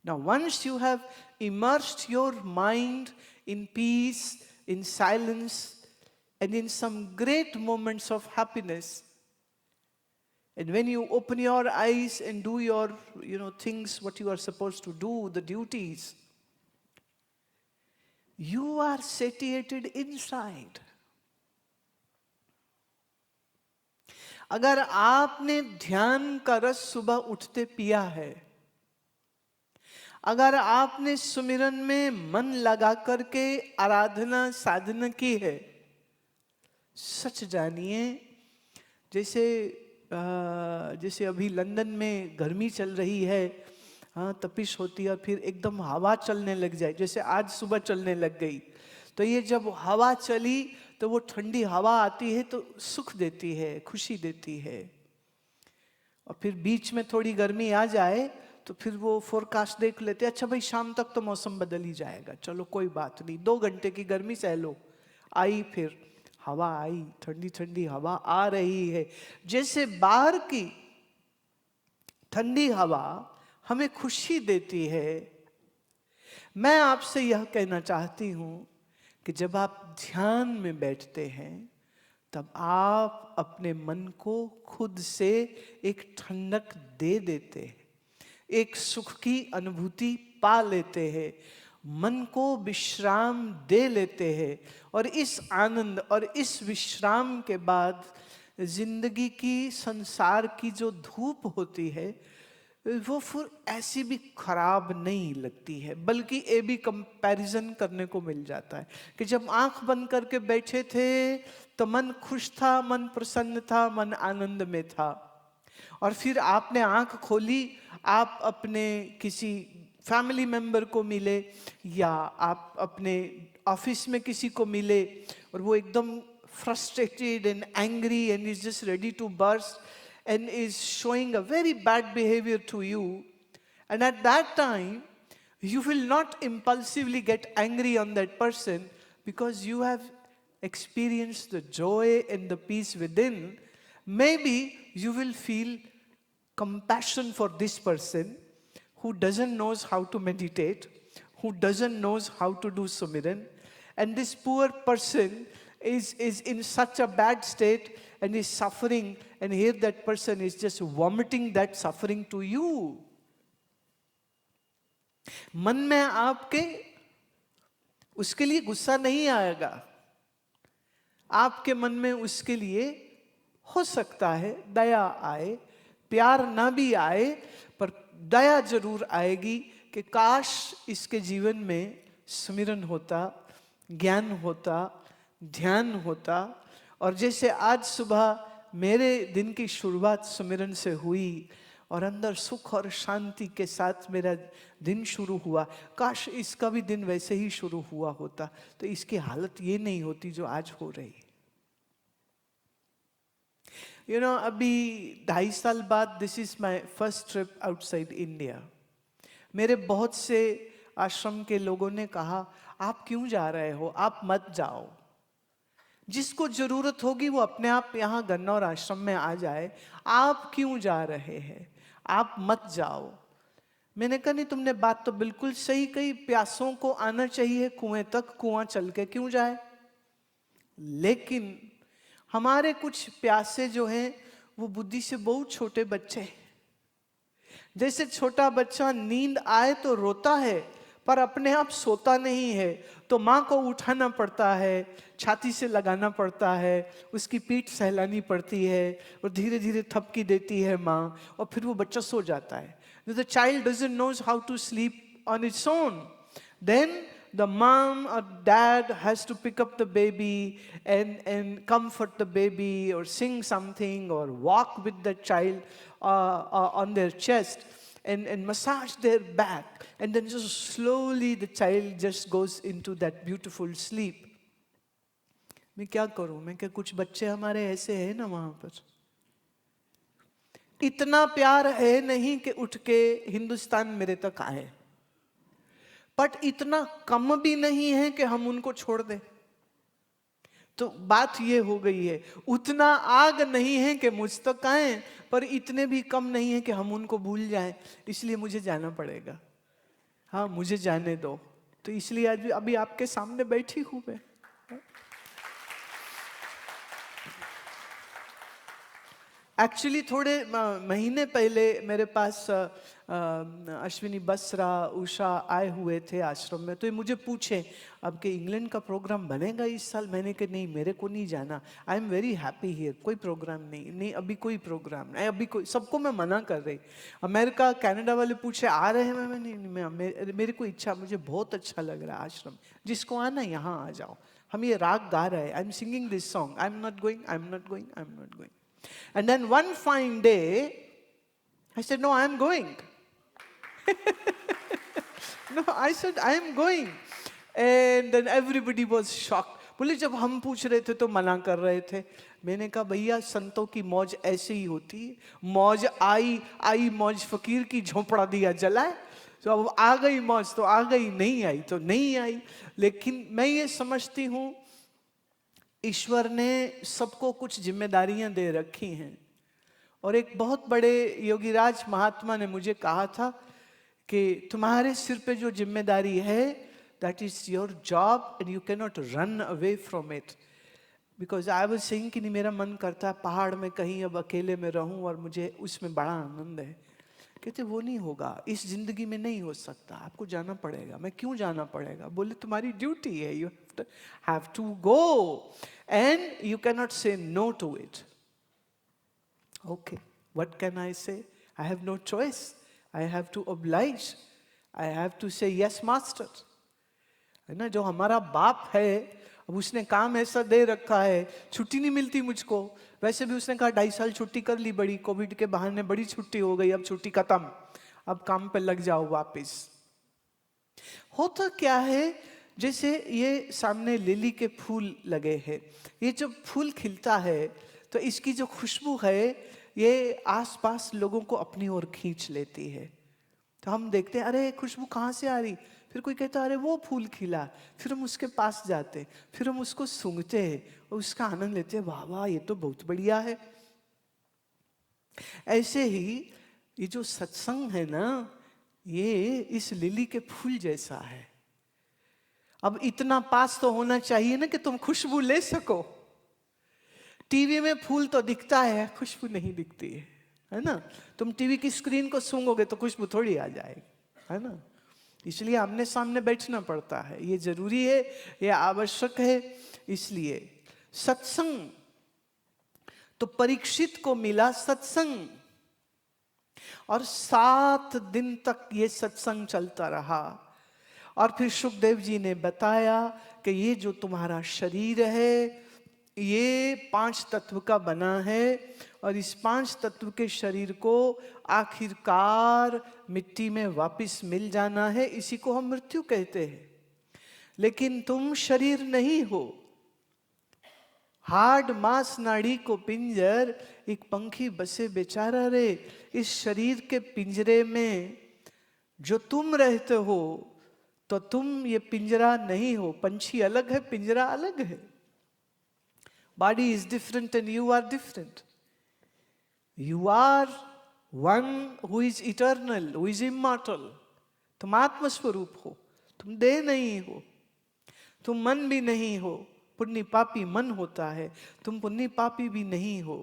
Now, once you have immersed your mind in peace, in silence, and in some great moments of happiness, and when you open your eyes and do your, things, what you are supposed to do, the duties, you are satiated inside. अगर आपने ध्यान का रस सुबह उठते पिया है, अगर आपने सुमिरन में मन लगा करके आराधना साधना की है, सच जानिए, जैसे अभी लंदन में गर्मी चल रही है, हाँ, तपिश होती है, और फिर एकदम हवा चलने लग जाए, जैसे आज सुबह चलने लग गई, तो ये जब हवा चली तो वो ठंडी हवा आती है तो सुख देती है, खुशी देती है। और फिर बीच में थोड़ी गर्मी आ जाए तो फिर वो फोरकास्ट देख लेते, अच्छा भाई शाम तक तो मौसम बदल ही जाएगा, चलो कोई बात नहीं, 2 घंटे की गर्मी सह लो। आई फिर हवा आई, ठंडी ठंडी हवा आ रही है। जैसे बाहर की ठंडी हवा हमें खुशी देती है, मैं आपसे यह कहना चाहती हूं कि जब आप ध्यान में बैठते हैं तब आप अपने मन को खुद से एक ठंडक दे देते हैं, एक सुख की अनुभूति पा लेते हैं, मन को विश्राम दे लेते हैं, और इस आनंद और इस विश्राम के बाद जिंदगी की, संसार की जो धूप होती है वो फिर ऐसी भी खराब नहीं लगती है, बल्कि ये भी कंपैरिजन करने को मिल जाता है कि जब आंख बंद करके बैठे थे तो मन खुश था, मन प्रसन्न था, मन आनंद में था, और फिर आपने आंख खोली, आप अपने किसी फैमिली मेंबर को मिले या आप अपने ऑफिस में किसी को मिले, और वो एकदम frustrated and angry and is just ready to burst and is showing a very bad behavior to you, and at that time you will not impulsively get angry on that person because you have experienced the joy and the peace within. Maybe you will feel compassion for this person who doesn't knows how to meditate, who doesn't knows how to do sumiran, and this poor person is in such a bad state and is suffering, and here that person is just vomiting that suffering to you. मन में आपके उसके लिए गुस्सा नहीं आएगा, आपके मन में उसके लिए हो सकता है दया आए, प्यार ना भी आए, पर दया जरूर आएगी कि काश इसके जीवन में सुमिरन होता, ज्ञान होता, ध्यान होता। और जैसे आज सुबह मेरे दिन की शुरुआत सुमिरन से हुई और अंदर सुख और शांति के साथ मेरा दिन शुरू हुआ, काश इसका भी दिन वैसे ही शुरू हुआ होता तो इसकी हालत ये नहीं होती जो आज हो रही। अभी 2.5 साल बाद this is my first trip outside India. मेरे बहुत से आश्रम के लोगों ने कहा आप क्यों जा रहे हो, आप मत जाओ, जिसको जरूरत होगी वो अपने आप यहाँ गन्नौर आश्रम में आ जाए, आप क्यों जा रहे हैं, आप मत जाओ। मैंने कहा नहीं, तुमने बात तो बिल्कुल सही कही, प्यासों को आना चाहिए कुएं तक, कुआं चल के क्यों जाए। लेकिन हमारे कुछ प्यासे जो हैं वो बुद्धि से बहुत छोटे बच्चे हैं। जैसे छोटा बच्चा नींद आए तो रोता है पर अपने आप सोता नहीं है, तो माँ को उठाना पड़ता है, छाती से लगाना पड़ता है, उसकी पीठ सहलानी पड़ती है और धीरे धीरे थपकी देती है माँ, और फिर वो बच्चा सो जाता है। The child doesn't know how to sleep on its own. Then the mom or dad has to pick up the baby and comfort the baby or sing something or walk with the child on their chest and massage their back, and then just slowly the child just goes into that beautiful sleep. मैं क्या करूं, मैं क्या, कुछ बच्चे हमारे ऐसे हैं ना वहां पर, इतना प्यार है नहीं कि उठ के हिंदुस्तान मेरे तक आए, बट इतना कम भी नहीं है कि हम उनको छोड़ दें। तो बात ये हो गई है, उतना आग नहीं है कि मुझ तक आए, पर इतने भी कम नहीं है कि हम उनको भूल जाएं, इसलिए मुझे जाना पड़ेगा। हाँ मुझे जाने दो, तो इसलिए आज अभी आपके सामने बैठी हूं मैं। एक्चुअली थोड़े महीने पहले मेरे पास अश्विनी बसरा, उषा आए हुए थे आश्रम में, तो ये मुझे पूछे अब के इंग्लैंड का प्रोग्राम बनेगा इस साल। मैंने कहा नहीं, मेरे को नहीं जाना, I am very happy here, कोई प्रोग्राम नहीं, नहीं अभी कोई प्रोग्राम नहीं, अभी कोई, सबको मैं मना कर रही। अमेरिका कनाडा वाले पूछे आ रहे हैं, मैं नहीं, मेरी कोई इच्छा, मुझे बहुत अच्छा लग रहा है आश्रम, जिसको आना यहाँ आ जाओ, हम ये राग गा रहे हैं, I am singing this song, I am not going, I am not going, I am not going. And then one fine day, I said, no, I am going. No, I said, I am going. And then everybody was shocked. बोले जब हम पूछ रहे थे तो मना कर रहे थे। मैंने कहा भैया संतों की मौज ऐसे ही होती है, मौज आई आई मौज फकीर की झोंपड़ा दिया जलाए, तो अब आ गई मौज तो आ गई, नहीं आई तो नहीं आई। लेकिन मैं ये समझती हूँ ईश्वर ने सबको कुछ जिम्मेदारियां दे रखी हैं, और एक बहुत बड़े योगीराज महात्मा ने मुझे कहा था कि तुम्हारे सिर पे जो जिम्मेदारी है, that is your job and you can not run away from it. Because I was saying कि नहीं, मेरा मन करता है पहाड़ में कहीं अब अकेले में रहूं और मुझे उसमें बड़ा आनंद है। कहते वो नहीं होगा, इस जिंदगी में नहीं हो सकता, आपको जाना पड़ेगा। मैं क्यों जाना पड़ेगा? बोले तुम्हारी ड्यूटी है, you have to go and you can not say no to it. Okay, what can I say? I have no choice, I have to oblige, I have to say yes master. है ना, जो हमारा बाप है, अब उसने काम ऐसा दे रखा है, छुट्टी नहीं मिलती मुझको। वैसे भी उसने कहा 2.5 साल छुट्टी कर ली, बड़ी कोविड के बहाने बड़ी छुट्टी हो गई, अब छुट्टी खत्म, अब काम पे लग जाओ वापस। होता क्या है, जैसे ये सामने लिली के फूल लगे हैं, ये जब फूल खिलता है तो इसकी जो खुशबू है ये आसपास लोगों को अपनी ओर खींच लेती है। तो हम देखते हैं अरे खुशबू कहाँ से आ रही, फिर कोई कहता है अरे वो फूल खिला, फिर हम उसके पास जाते, फिर हम उसको सूंघते हैं और उसका आनंद लेते हैं, वाह वाह ये तो बहुत बढ़िया है। ऐसे ही ये जो सत्संग है ना, ये इस लिली के फूल जैसा है। अब इतना पास तो होना चाहिए ना कि तुम खुशबू ले सको। टीवी में फूल तो दिखता है, खुशबू नहीं दिखती है ना। तुम टीवी की स्क्रीन को सूंघोगे तो खुशबू थोड़ी आ जाएगी, है ना। इसलिए आमने सामने बैठना पड़ता है, ये जरूरी है, ये आवश्यक है। इसलिए सत्संग तो परीक्षित को मिला सत्संग, और 7 दिन तक ये सत्संग चलता रहा। और फिर सुखदेव जी ने बताया कि ये जो तुम्हारा शरीर है ये 5 तत्व का बना है, और इस 5 तत्व के शरीर को आखिरकार मिट्टी में वापस मिल जाना है, इसी को हम मृत्यु कहते हैं। लेकिन तुम शरीर नहीं हो, हाड मांस नाड़ी को पिंजर, एक पंखी बसे बेचारा रे। इस शरीर के पिंजरे में जो तुम रहते हो, तो तुम ये पिंजरा नहीं हो। पंछी अलग है, पिंजरा अलग है। Body is different and you are different. You are one who is eternal, who is immortal. तुम आत्म स्वरूप हो, तुम देह नहीं हो, तुम मन भी नहीं हो। पुण्य पापी मन होता है, तुम पुण्य पापी भी नहीं हो।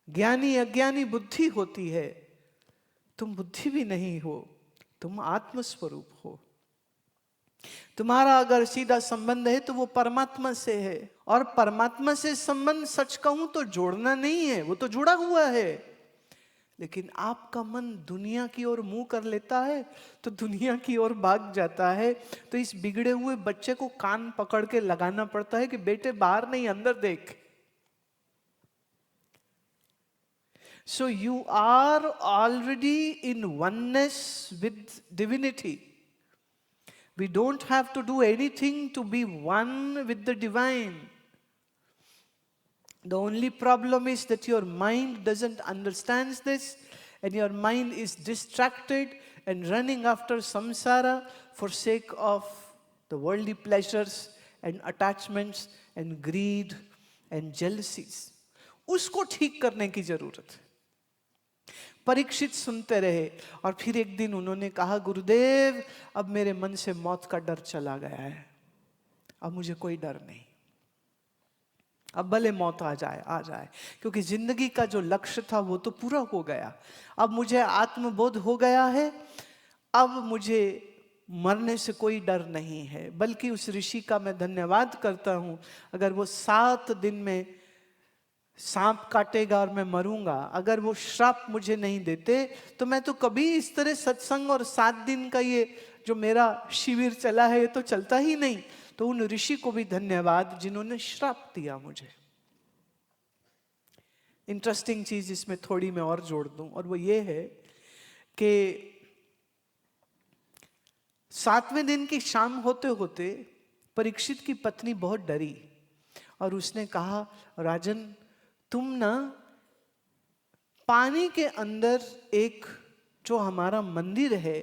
ज्ञानी अज्ञानी बुद्धि होती है, तुम बुद्धि भी नहीं हो, तुम आत्म स्वरूप हो। तुम्हारा अगर सीधा संबंध है तो वो परमात्मा से है, और परमात्मा से संबंध सच कहूं तो जोड़ना नहीं है, वो तो जुड़ा हुआ है। लेकिन आपका मन दुनिया की ओर मुंह कर लेता है तो दुनिया की ओर भाग जाता है। तो इस बिगड़े हुए बच्चे को कान पकड़ के लगाना पड़ता है कि बेटे बाहर नहीं अंदर देख। So you are already in oneness with divinity. We don't have to do anything to be one with the divine. The only problem is that your mind doesn't understand this, and your mind is distracted and running after samsara for sake of the worldly pleasures and attachments and greed and jealousies. उसको ठीक करने की जरूरत है। परीक्षित सुनते रहे और फिर एक दिन उन्होंने कहा, गुरुदेव अब मेरे मन से मौत का डर चला गया है, अब मुझे कोई डर नहीं, अब भले मौत आ जाए, क्योंकि जिंदगी का जो लक्ष्य था वो तो पूरा हो गया। अब मुझे आत्मबोध हो गया है, अब मुझे मरने से कोई डर नहीं है। बल्कि उस ऋषि का मैं धन्यवाद करता हूं, अगर वो 7 दिन में सांप काटेगा और मैं मरूंगा, अगर वो श्राप मुझे नहीं देते तो मैं तो कभी इस तरह सत्संग और 7 दिन का ये जो मेरा शिविर चला है ये तो चलता ही नहीं। तो उन ऋषि को भी धन्यवाद जिन्होंने श्राप दिया मुझे। इंटरेस्टिंग चीज इसमें थोड़ी मैं और जोड़ दूं, और वो ये है कि 7वें दिन की शाम होते होते परीक्षित की पत्नी बहुत डरी और उसने कहा, राजन तुम ना पानी के अंदर एक जो हमारा मंदिर है,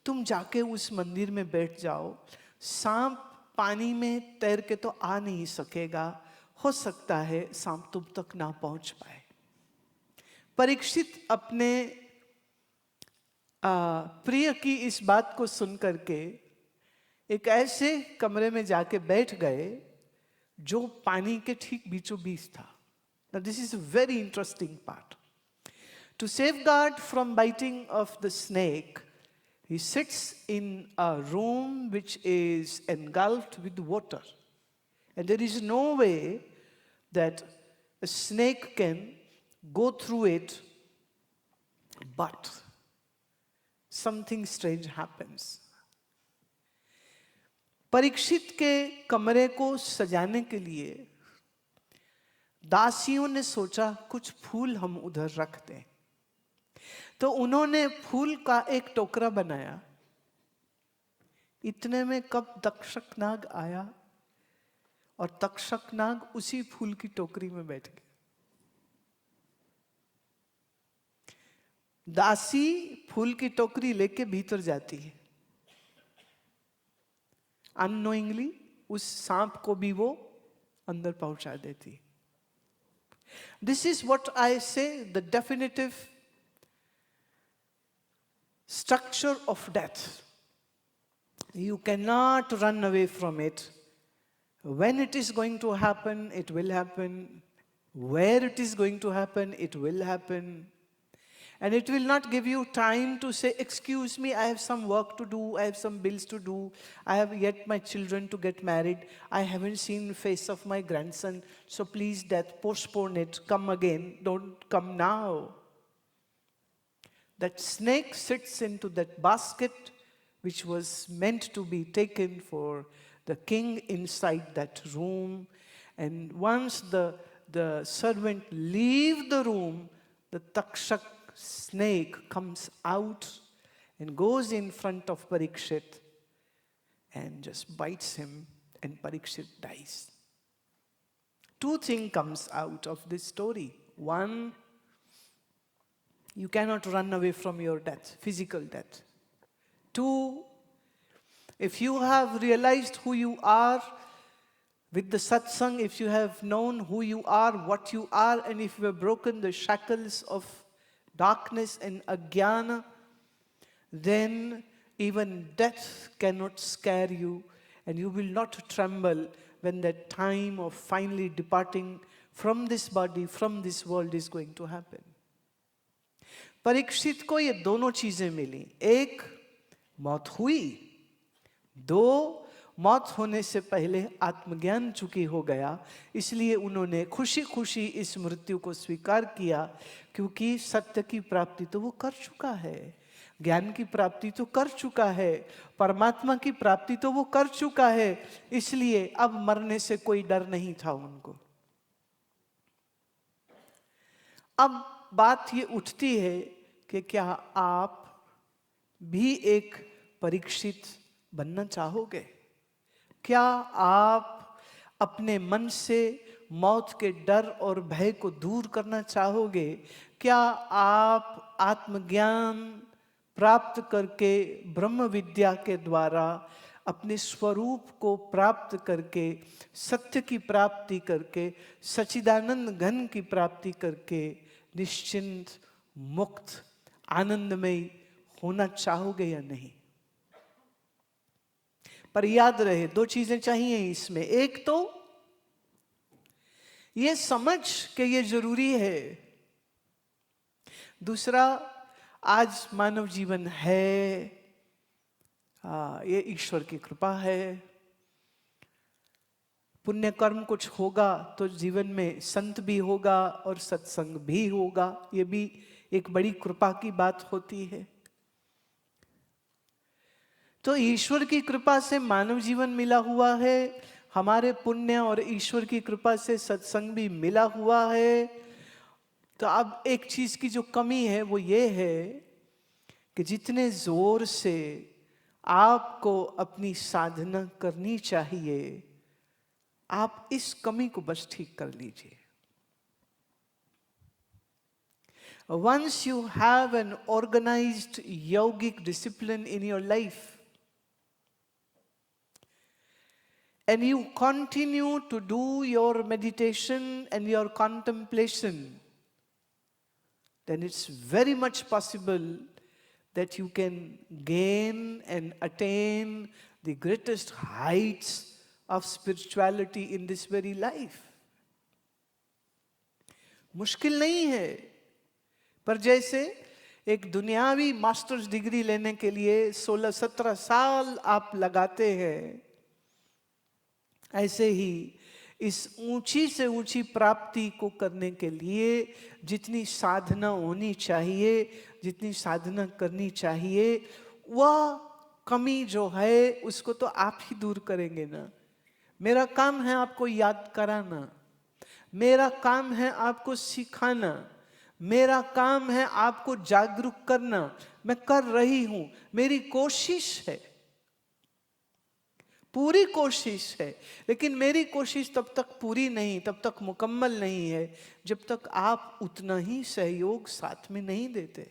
तुम जाके उस मंदिर में बैठ जाओ, सांप पानी में तैर के तो आ नहीं सकेगा, हो सकता है सांप तुम तक ना पहुंच पाए। परीक्षित अपने प्रिय की इस बात को सुन करके एक ऐसे कमरे में जाके बैठ गए जो पानी के ठीक बीचों बीच था। Now this is a very interesting part. To safeguard from biting of the snake, he sits in a room which is engulfed with water. And there is no way that a snake can go through it, but something strange happens. Parikshit के कमरे को सजाने के लिए दासियों ने सोचा कुछ फूल हम उधर रख दें, तो उन्होंने फूल का एक टोकरा बनाया। इतने में कब तक्षक नाग आया और तक्षक नाग उसी फूल की टोकरी में बैठ गया। दासी फूल की टोकरी लेके भीतर जाती है, अननोइंगली उस सांप को भी वो अंदर पहुंचा देती है। This is what I say, the definitive structure of death. You cannot run away from it. When it is going to happen, it will happen. Where it is going to happen, it will happen. And it will not give you time to say, excuse me, I have some work to do, I have some bills to do, I have yet my children to get married, I haven't seen the face of my grandson, so please death, postpone it, come again, don't come now. That snake sits into that basket which was meant to be taken for the king inside that room. And once the servant leave the room, the takshak snake comes out and goes in front of Parikshit and just bites him, and Parikshit dies. 2 things comes out of this story. 1, you cannot run away from your death, physical death. 2, if you have realized who you are with the satsang, if you have known who you are, what you are, and if you have broken the shackles of darkness and ajnana, then even death cannot scare you, and you will not tremble when that time of finally departing from this body, from this world is going to happen. Parikshit को ये दोनों चीजें मिली, एक मौत हुई, 2 मौत होने से पहले आत्मज्ञान चूंकि हो गया, इसलिए उन्होंने खुशी खुशी इस मृत्यु को स्वीकार किया, क्योंकि सत्य की प्राप्ति तो वो कर चुका है, ज्ञान की प्राप्ति तो कर चुका है, परमात्मा की प्राप्ति तो वो कर चुका है, इसलिए अब मरने से कोई डर नहीं था उनको। अब बात ये उठती है कि क्या आप भी एक परीक्षित बनना चाहोगे? क्या आप अपने मन से मौत के डर और भय को दूर करना चाहोगे? क्या आप आत्मज्ञान प्राप्त करके ब्रह्म विद्या के द्वारा अपने स्वरूप को प्राप्त करके, सत्य की प्राप्ति करके, सच्चिदानंद घन की प्राप्ति करके निश्चिंत, मुक्त आनंदमय होना चाहोगे या नहीं। पर याद रहे, दो चीजें चाहिए इसमें। एक तो ये समझ के ये जरूरी है, दूसरा आज मानव जीवन है, ये ईश्वर की कृपा है। पुण्य कर्म कुछ होगा तो जीवन में संत भी होगा और सत्संग भी होगा, ये भी एक बड़ी कृपा की बात होती है। तो ईश्वर की कृपा से मानव जीवन मिला हुआ है, हमारे पुण्य और ईश्वर की कृपा से सत्संग भी मिला हुआ है। तो अब एक चीज की जो कमी है वो ये है कि जितने जोर से आपको अपनी साधना करनी चाहिए, आप इस कमी को बस ठीक कर लीजिए। Once you have an organized yogic discipline in your life and you continue to do your meditation and your contemplation, then it's very much possible that you can gain and attain the greatest heights of spirituality in this very life. मुश्किल नहीं है, पर जैसे एक दुनियावी masters degree लेने के लिए 16-17 साल आप लगाते हैं, ऐसे ही इस ऊंची से ऊंची प्राप्ति को करने के लिए जितनी साधना होनी चाहिए, जितनी साधना करनी चाहिए, वह कमी जो है उसको तो आप ही दूर करेंगे ना। मेरा काम है आपको याद कराना, मेरा काम है आपको सिखाना, मेरा काम है आपको जागरूक करना। मैं कर रही हूं, मेरी कोशिश है, पूरी कोशिश है, लेकिन मेरी कोशिश तब तक पूरी नहीं, तब तक मुकम्मल नहीं है जब तक आप उतना ही सहयोग साथ में नहीं देते।